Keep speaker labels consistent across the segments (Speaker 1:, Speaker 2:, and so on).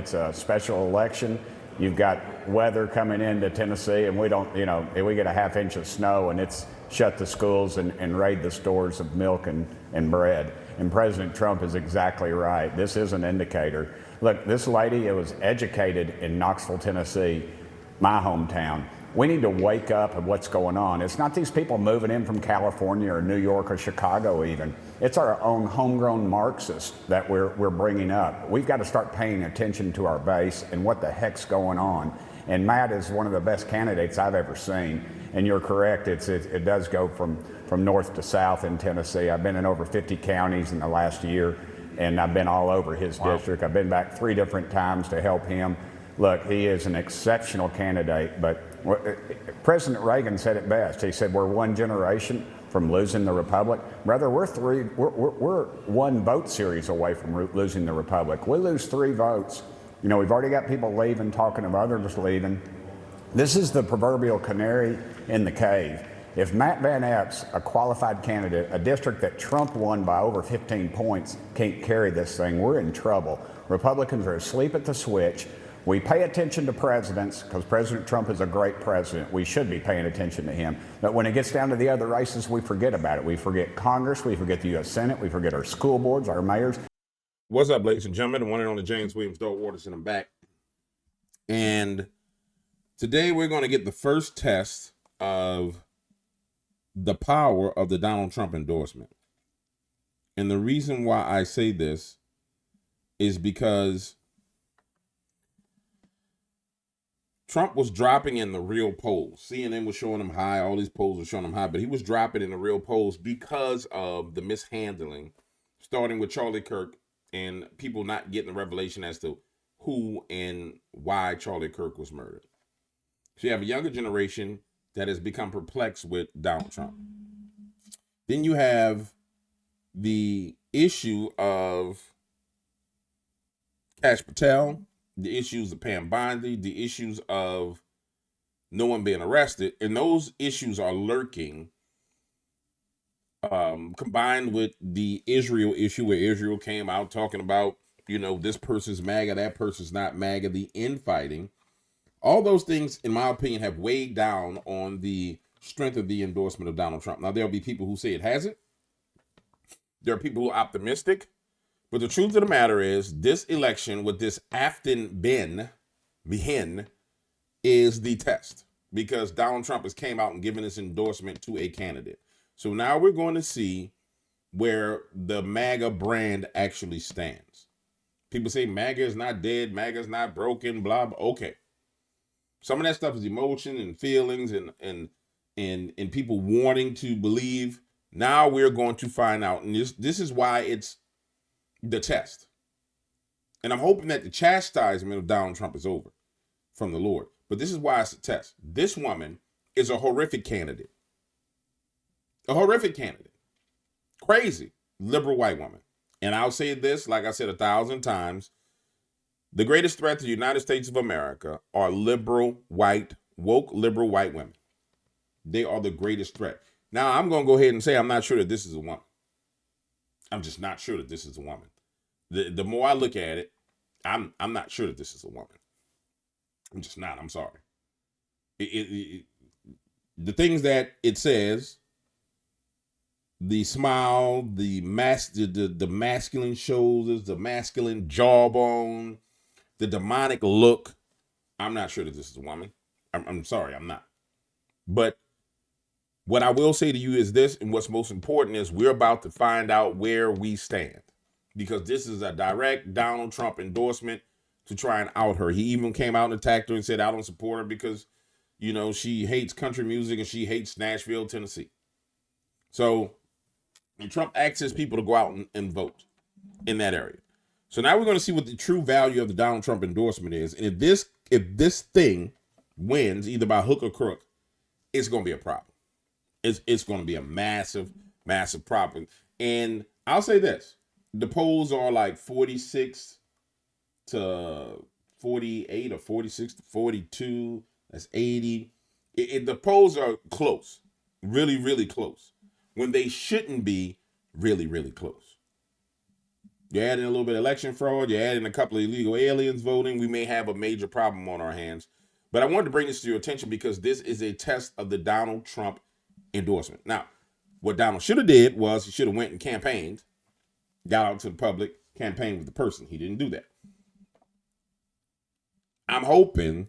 Speaker 1: it's a special election. You've got weather coming into Tennessee, and we don't, we get a half inch of snow, and it's shut the schools and raid the stores of milk and bread. And President Trump is exactly right. This is an indicator. Look, this lady was educated in Knoxville, Tennessee, my hometown. We need to wake up at what's going on. It's not these people moving in from California or New York or Chicago even. It's our own homegrown Marxists that we're bringing up. We've got to start paying attention to our base and what the heck's going on. And Matt is one of the best candidates I've ever seen. And you're correct, it does go from north to south in Tennessee. I've been in over 50 counties in the last year, and I've been all over his district. I've been back 3 different times to help him. Look, he is an exceptional candidate, but President Reagan said it best. He said, we're one generation from losing the republic. Brother, we're 1 vote series away from losing the republic. We lose 3 votes. We've already got people leaving, talking of others leaving. This is the proverbial canary in the cave. If Matt Van Epps, a qualified candidate, a district that Trump won by over 15 points, can't carry this thing, we're in trouble. Republicans are asleep at the switch. We pay attention to presidents because President Trump is a great president. We should be paying attention to him. But when it gets down to the other races, we forget about it. We forget Congress. We forget the U.S. Senate. We forget our school boards, our mayors.
Speaker 2: What's up, ladies and gentlemen? The one and only James Williams, Dog Waters, and I'm back. And today we're going to get the first test of the power of the Donald Trump endorsement. And the reason why I say this is because Trump was dropping in the real polls. CNN was showing him high. All these polls were showing him high. But he was dropping in the real polls because of the mishandling, starting with Charlie Kirk and people not getting the revelation as to who and why Charlie Kirk was murdered. So you have a younger generation that has become perplexed with Donald Trump. Then you have the issue of Kash Patel, the issues of Pam Bondi, the issues of no one being arrested, and those issues are lurking, combined with the Israel issue where Israel came out talking about, this person's MAGA, that person's not MAGA, the infighting. All those things, in my opinion, have weighed down on the strength of the endorsement of Donald Trump. Now, there'll be people who say it hasn't. There are people who are optimistic. But the truth of the matter is, this election with this Aftyn Behn is the test, because Donald Trump has came out and given his endorsement to a candidate. So now we're going to see where the MAGA brand actually stands. People say MAGA is not dead, MAGA is not broken, blah, blah. Okay. Some of that stuff is emotion and feelings and people wanting to believe. Now we're going to find out. And this is why it's the test. And I'm hoping that the chastisement of Donald Trump is over from the Lord. But this is why it's a test. This woman is a horrific candidate. A horrific candidate. Crazy liberal white woman. And I'll say this, like I said 1,000 times, the greatest threat to the United States of America are woke liberal white women. They are the greatest threat. Now, I'm going to go ahead and say I'm not sure that this is a woman. I'm just not sure that this is a woman. The more I look at it, I'm not sure that this is a woman. I'm just not. I'm sorry. The things that it says, the smile, the masculine shoulders, the masculine jawbone, the demonic look, I'm not sure that this is a woman. I'm sorry, I'm not. But what I will say to you is this, and what's most important is we're about to find out where we stand, because this is a direct Donald Trump endorsement to try and out her. He even came out and attacked her and said, I don't support her because, she hates country music and she hates Nashville, Tennessee. So, and Trump asks his people to go out and vote in that area. So now we're going to see what the true value of the Donald Trump endorsement is. And if this thing wins, either by hook or crook, it's going to be a problem. It's going to be a massive, massive problem. And I'll say this. The polls are like 46 to 48 or 46 to 42. That's 80. The polls are close. Really, really close. When they shouldn't be really, really close. You add in a little bit of election fraud, you add in a couple of illegal aliens voting, we may have a major problem on our hands. But I wanted to bring this to your attention because this is a test of the Donald Trump endorsement. Now, what Donald should have did was he should have went and campaigned, got out to the public, campaigned with the person. He didn't do that. I'm hoping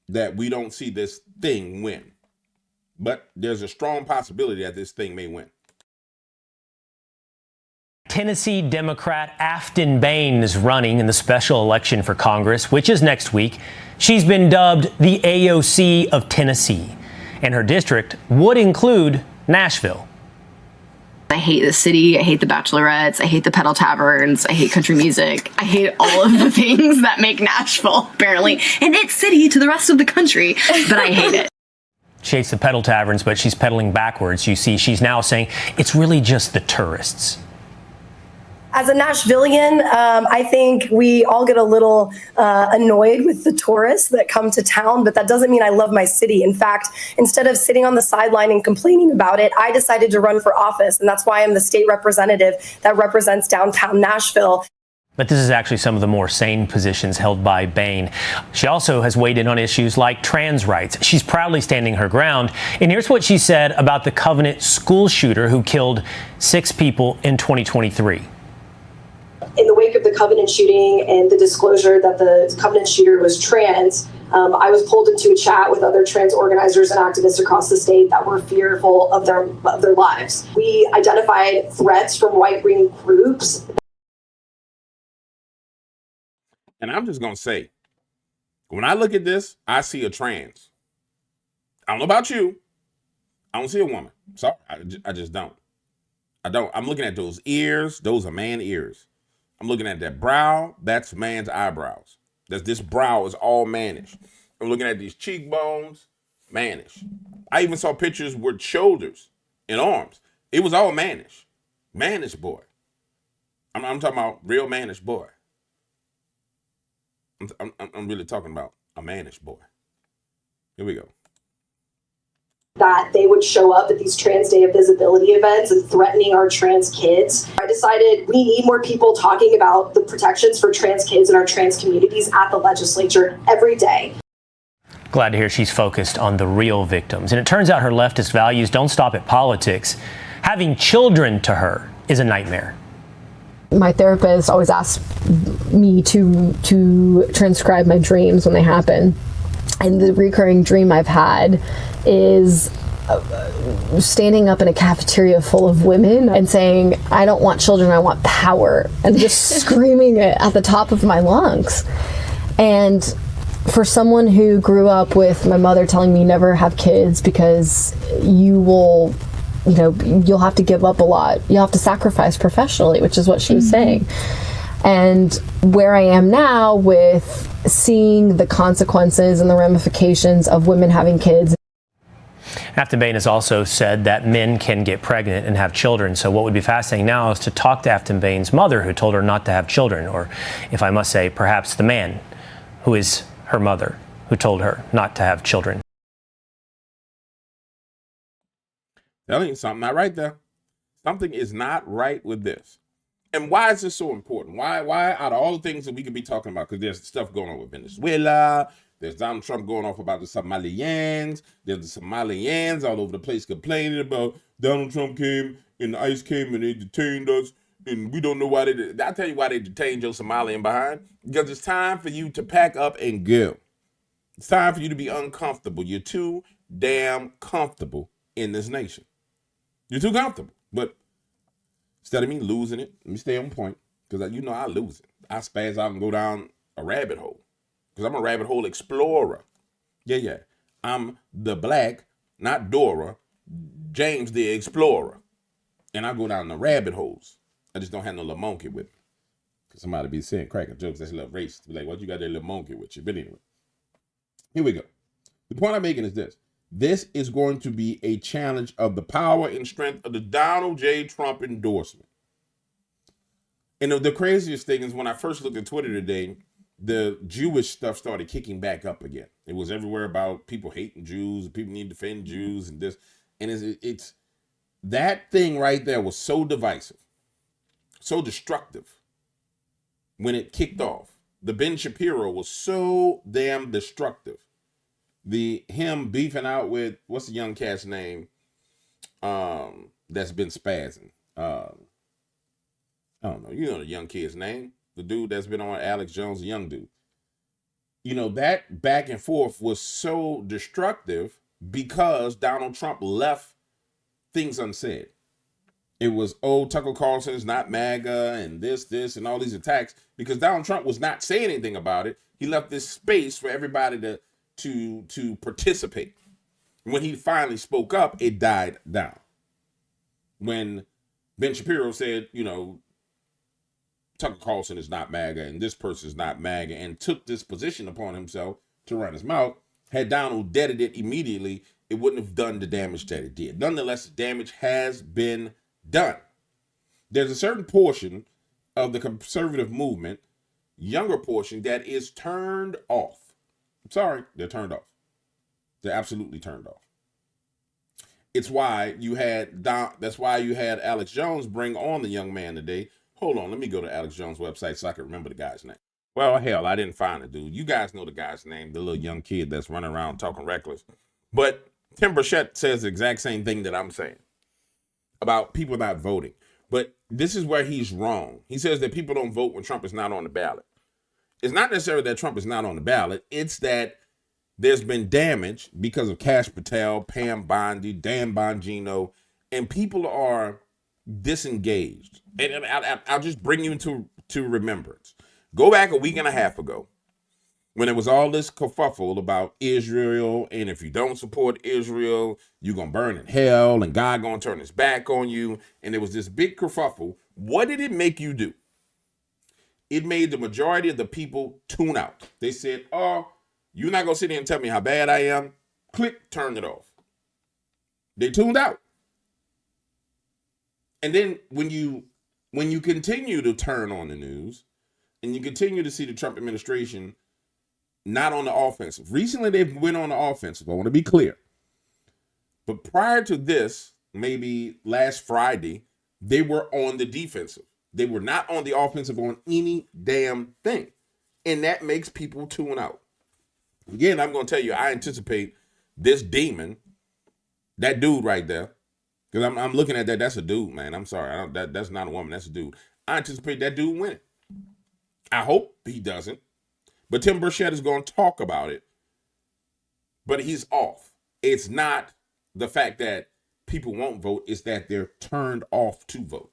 Speaker 2: that we don't see this thing win. But there's a strong possibility that this thing may win.
Speaker 3: Tennessee Democrat Aftyn Behn is running in the special election for Congress, which is next week. She's been dubbed the AOC of Tennessee, and her district would include Nashville.
Speaker 4: I hate the city. I hate the bachelorettes. I hate the pedal taverns. I hate country music. I hate all of the things that make Nashville, apparently, an it city to the rest of the country, but I hate it.
Speaker 3: She hates the pedal taverns, but she's pedaling backwards. You see, she's now saying it's really just the tourists.
Speaker 5: As a Nashvilleian, I think we all get a little annoyed with the tourists that come to town, but that doesn't mean I love my city. In fact, instead of sitting on the sideline and complaining about it, I decided to run for office, and that's why I'm the state representative that represents downtown Nashville.
Speaker 3: But this is actually some of the more sane positions held by Behn. She also has weighed in on issues like trans rights. She's proudly standing her ground. And here's what she said about the Covenant school shooter who killed 6 people in 2023.
Speaker 5: In the wake of the Covenant shooting and the disclosure that the Covenant shooter was trans, I was pulled into a chat with other trans organizers and activists across the state that were fearful of their lives. We identified threats from right-wing groups.
Speaker 2: And I'm just going to say, when I look at this, I see a trans. I don't know about you. I don't see a woman. Sorry, I just don't. I don't. I'm looking at those ears. Those are man ears. I'm looking at that brow. That's man's eyebrows. This brow is all mannish. I'm looking at these cheekbones. Mannish. I even saw pictures with shoulders and arms. It was all mannish. Mannish boy. I'm talking about real mannish boy. I'm really talking about a mannish boy. Here we go.
Speaker 5: That they would show up at these Trans Day of Visibility events and threatening our trans kids. I decided we need more people talking about the protections for trans kids and our trans communities at the legislature every day.
Speaker 3: Glad to hear she's focused on the real victims. And it turns out her leftist values don't stop at politics. Having children to her is a nightmare.
Speaker 6: My therapist always asks me to transcribe my dreams when they happen. And the recurring dream I've had is standing up in a cafeteria full of women and saying, I don't want children, I want power, and just screaming it at the top of my lungs. And for someone who grew up with my mother telling me never have kids because you'll have to give up a lot. You'll have to sacrifice professionally, which is what she was saying. And where I am now with seeing the consequences and the ramifications of women having kids.
Speaker 3: Aftyn Behn has also said that men can get pregnant and have children. So what would be fascinating now is to talk to Aftyn Behn's mother, who told her not to have children, or if I must say, perhaps the man who is her mother, who told her not to have children.
Speaker 2: Telling you something not right there. Something is not right with this. And why is this so important? Why out of all the things that we could be talking about, because there's stuff going on with Venezuela, there's Donald Trump going off about the Somalians, there's the Somalians all over the place complaining about Donald Trump came and the ICE came and they detained us, and we don't know why they did. I'll tell you why they detained your Somalian behind. Because it's time for you to pack up and go. It's time for you to be uncomfortable. You're too damn comfortable in this nation. You're too comfortable. But instead of me losing it, let me stay on point, because I lose it. I spaz out and go down a rabbit hole, because I'm a rabbit hole explorer. Yeah. I'm the black, not Dora, James the Explorer. And I go down the rabbit holes. I just don't have no little monkey with me. Because somebody be saying, cracking jokes, that's a little racist. Be like, what you got that little monkey with you? But anyway, here we go. The point I'm making is this. This is going to be a challenge of the power and strength of the Donald J. Trump endorsement. And the craziest thing is when I first looked at Twitter today, the Jewish stuff started kicking back up again. It was everywhere about people hating Jews, people need to defend Jews and this. And it's that thing right there was so divisive, so destructive, when it kicked off. The Ben Shapiro was so damn destructive. Him beefing out with, what's the young cat's name? That's been spazzing. I don't know. You know the young kid's name. The dude that's been on Alex Jones, the young dude. You know, that back and forth was so destructive because Donald Trump left things unsaid. It was, Tucker Carlson's not MAGA and this, and all these attacks, because Donald Trump was not saying anything about it. He left this space for everybody to participate. When he finally spoke up, it died down. When Ben Shapiro said, you know, Tucker Carlson is not MAGA and this person is not MAGA, and took this position upon himself to run his mouth, had Donald deaded it immediately, it wouldn't have done the damage that it did. Nonetheless, the damage has been done. There's a certain portion of the conservative movement, younger portion, that is turned off. I'm sorry, they're turned off. They're absolutely turned off. It's why you had that's why you had Alex Jones bring on the young man today. Hold on, let me go to Alex Jones' website so I can remember the guy's name. Well, hell, I didn't find it, dude. You guys know the guy's name, the little young kid that's running around talking reckless. But Tim Burchett says the exact same thing that I'm saying about people not voting. But this is where he's wrong. He says that people don't vote when Trump is not on the ballot. It's not necessarily that Trump is not on the ballot. It's that there's been damage because of Kash Patel, Pam Bondi, Dan Bongino, and people are disengaged. And I'll just bring you to remembrance. Go back a week and a half ago when there was all this kerfuffle about Israel, and if you don't support Israel, you're going to burn in hell, and God going to turn his back on you, and there was this big kerfuffle. What did it make you do? It made the majority of the people tune out. They said, you're not going to sit here and tell me how bad I am. Click, turn it off. They tuned out. And then when you continue to turn on the news and you continue to see the Trump administration not on the offensive. Recently, they've went on the offensive. I want to be clear. But prior to this, maybe last Friday, they were on the defensive. They were not on the offensive on any damn thing. And that makes people tune out. Again, I'm going to tell you, I anticipate this demon, that dude right there, because I'm looking at that. That's a dude, man. I'm sorry. That's not a woman. That's a dude. I anticipate that dude winning. I hope he doesn't. But Tim Burchett is going to talk about it. But he's off. It's not the fact that people won't vote. It's that they're turned off to vote.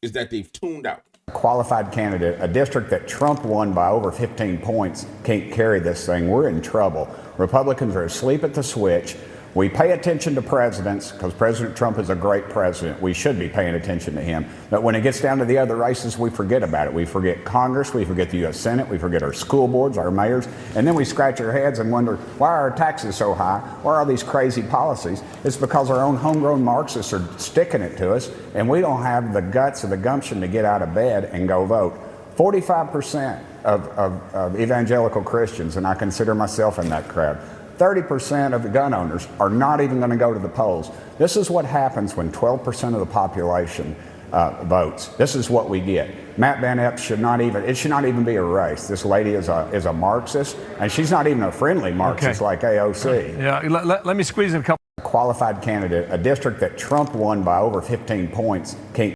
Speaker 2: It's that they've tuned out.
Speaker 1: Qualified candidate, a district that Trump won by over 15 points, can't carry this thing. We're in trouble. Republicans are asleep at the switch. We pay attention to presidents because President Trump is a great president. We should be paying attention to him. But when it gets down to the other races, we forget about it. We forget Congress, we forget the U.S. Senate, we forget our school boards, our mayors, and then we scratch our heads and wonder, why are our taxes so high? Why are these crazy policies? It's because our own homegrown Marxists are sticking it to us, and we don't have the guts or the gumption to get out of bed and go vote. 45% of evangelical Christians, and I consider myself in that crowd, 30% of the gun owners are not even going to go to the polls. This is what happens when 12% of the population votes. This is what we get. Matt Van Epps should not even be a race. This lady is a Marxist, and she's not even a friendly Marxist like AOC.
Speaker 7: Yeah, let me squeeze in a couple.
Speaker 1: Qualified candidate, a district that Trump won by over 15 points, can't.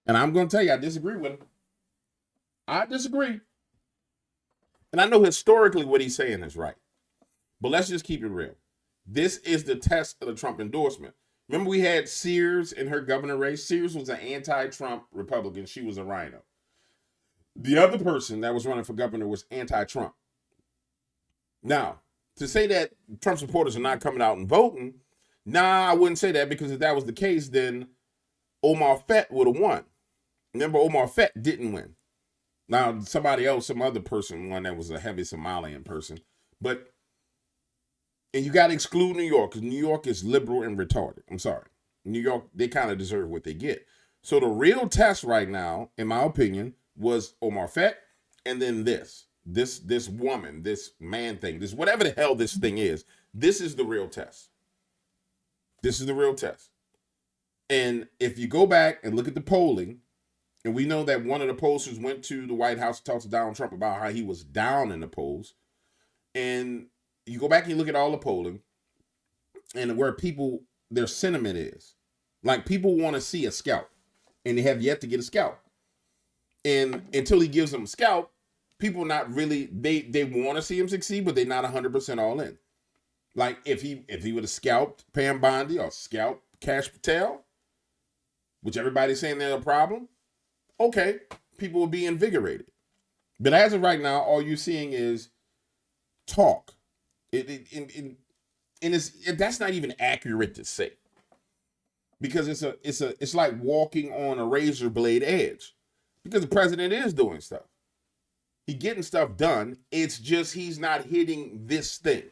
Speaker 2: And I'm going to tell you, I disagree with him. I disagree. And I know historically what he's saying is right. But let's just keep it real. This is the test of the Trump endorsement. Remember we had Sears in her governor race? Sears was an anti-Trump Republican. She was a rhino. The other person that was running for governor was anti-Trump. Now, to say that Trump supporters are not coming out and voting, I wouldn't say that, because if that was the case, then Omar Fett would have won. Remember, Omar Fett didn't win. Now, somebody else, some other person won that was a heavy Somalian person. And you got to exclude New York, because New York is liberal and retarded. I'm sorry. New York, they kind of deserve what they get. So the real test right now, in my opinion, was Omar Fett, and then this woman, this man thing, this whatever the hell this thing is. This is the real test. This is the real test. And if you go back and look at the polling, and we know that one of the pollsters went to the White House to talk to Donald Trump about how he was down in the polls. And you go back and you look at all the polling and where people, their sentiment is. Like, people want to see a scalp, and they have yet to get a scalp. And until he gives them a scalp, people not really, they want to see him succeed, but they're not 100% all in. Like, if he would have scalped Pam Bondi or scalped Kash Patel, which everybody's saying they're a problem, okay, people will be invigorated. But as of right now, all you're seeing is talk. And that's not even accurate to say, because it's like walking on a razor blade edge, because the president is doing stuff. He's getting stuff done. It's just he's not hitting this thing.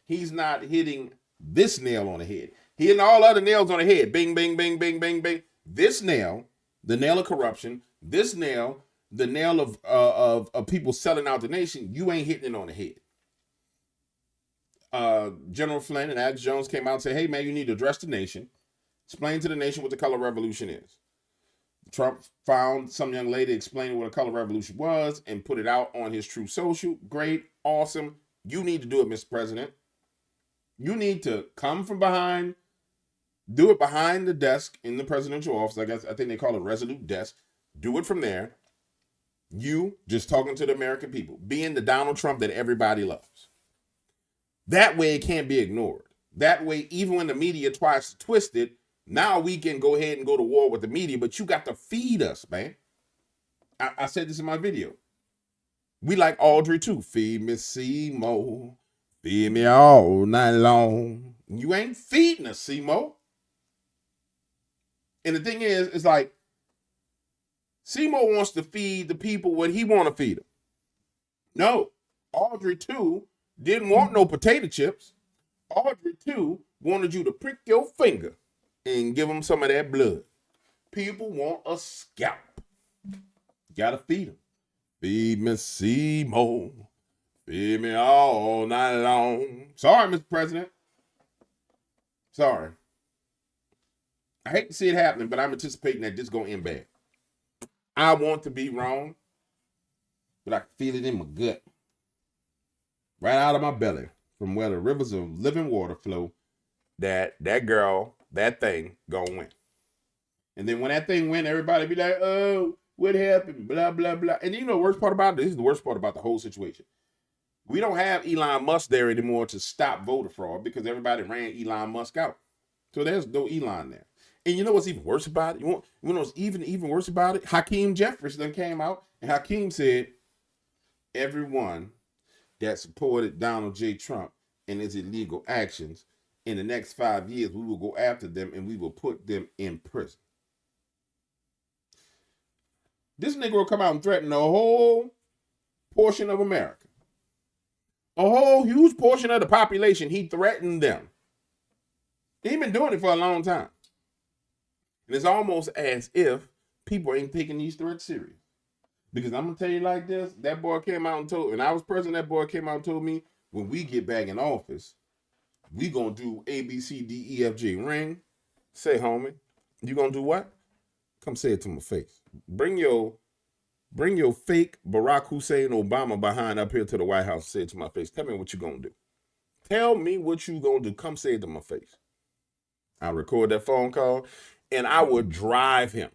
Speaker 2: He's not hitting this nail on the head. He hitting all other nails on the head. Bing, bing, bing, bing, bing, bing. This nail, the nail of corruption, this nail, the nail of people selling out the nation, you ain't hitting it on the head. General Flynn and Alex Jones came out and said, hey, man, you need to address the nation. Explain to the nation what the color revolution is. Trump found some young lady explaining what a color revolution was and put it out on his Truth Social. Great, awesome. You need to do it, Mr. President. You need to come from behind, do it behind the desk in the presidential office. I think they call it resolute desk. Do it from there. You just talking to the American people, being the Donald Trump that everybody loves. That way it can't be ignored. That way, even when the media tries to twist it, now we can go ahead and go to war with the media, but you got to feed us, man. I said this in my video. We like Audrey too. Feed me Seymour. Feed me all night long. You ain't feeding us, Seymour. And the thing is, it's like Seymour wants to feed the people what he want to feed them. No, Audrey too didn't want no potato chips. Audrey too wanted you to prick your finger and give them some of that blood. People want a scalp. You gotta feed them. Feed me Seymour. Feed me all night long. Sorry, Mr. President. Sorry. I hate to see it happening, but I'm anticipating that this is gonna end bad. I want to be wrong, but I can feel it in my gut. Right out of my belly, from where the rivers of living water flow, that girl, that thing gonna win. And then when that thing win, everybody be like, oh, what happened? Blah, blah, blah. And you know the worst part about this is the worst part about the whole situation. We don't have Elon Musk there anymore to stop voter fraud because everybody ran Elon Musk out. So there's no Elon there. And you know what's even worse about it? You know what's even worse about it? Hakeem Jeffries then came out, and Hakeem said, everyone that supported Donald J. Trump and his illegal actions, in the next 5 years, we will go after them and we will put them in prison. This nigga will come out and threaten a whole portion of America. A whole huge portion of the population, he threatened them. He's been doing it for a long time. And it's almost as if people ain't taking these threats serious. Because I'm going to tell you like this, that boy came out and told, and I was president, that boy came out and told me, when we get back in office, we going to do A, B, C, D, E, F, G. Ring. Say, homie, you going to do what? Come say it to my face. Bring your fake Barack Hussein Obama behind up here to the White House and say it to my face. Tell me what you going to do. Tell me what you going to do. Come say it to my face. I'll record that phone call, and I would drive him.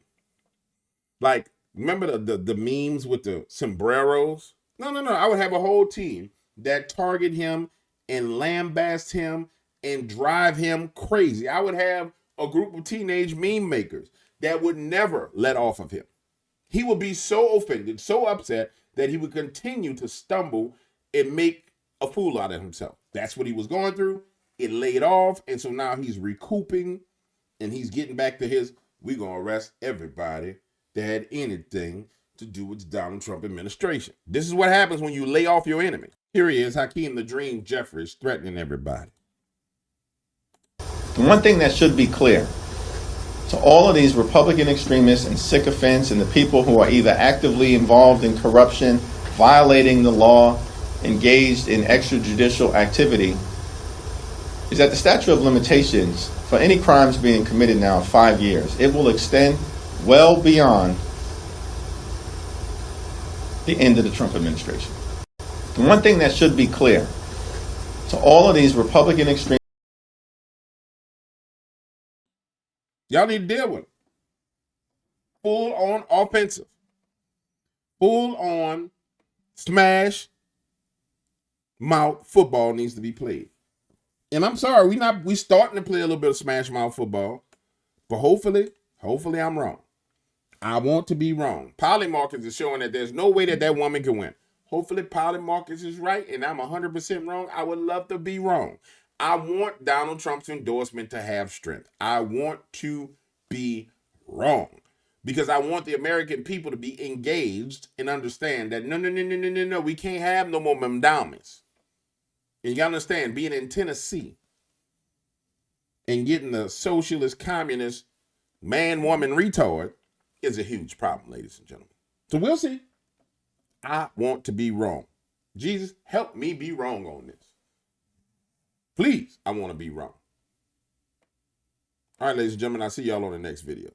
Speaker 2: Like, remember the memes with the sombreros? No. I would have a whole team that target him and lambast him and drive him crazy. I would have a group of teenage meme makers that would never let off of him. He would be so offended, so upset, that he would continue to stumble and make a fool out of himself. That's what he was going through. It laid off, and so now he's recouping, and he's getting back to his, we're going to arrest everybody that had anything to do with the Donald Trump administration. This is what happens when you lay off your enemy. Here he is, Hakeem the Dream Jeffries, threatening everybody.
Speaker 8: The one thing that should be clear to all of these Republican extremists and sycophants and the people who are either actively involved in corruption, violating the law, engaged in extrajudicial activity, is that the statute of limitations for any crimes being committed now of 5 years. It will extend well beyond the end of the Trump administration. The one thing that should be clear to all of these Republican extremists.
Speaker 2: Y'all need to deal with it. Full on offensive. Full on smash mouth football needs to be played. And I'm sorry, we starting to play a little bit of smash mouth football. But hopefully I'm wrong. I want to be wrong. Polly Marcus is showing that there's no way that woman can win. Hopefully Polly Marcus is right and I'm 100% wrong. I would love to be wrong. I want Donald Trump's endorsement to have strength. I want to be wrong. Because I want the American people to be engaged and understand that no, we can't have no more endowments. And you gotta understand, being in Tennessee and getting the socialist, communist, man, woman, retard is a huge problem, ladies and gentlemen. So we'll see. I want to be wrong. Jesus, help me be wrong on this. Please, I want to be wrong. All right, ladies and gentlemen, I'll see y'all on the next video.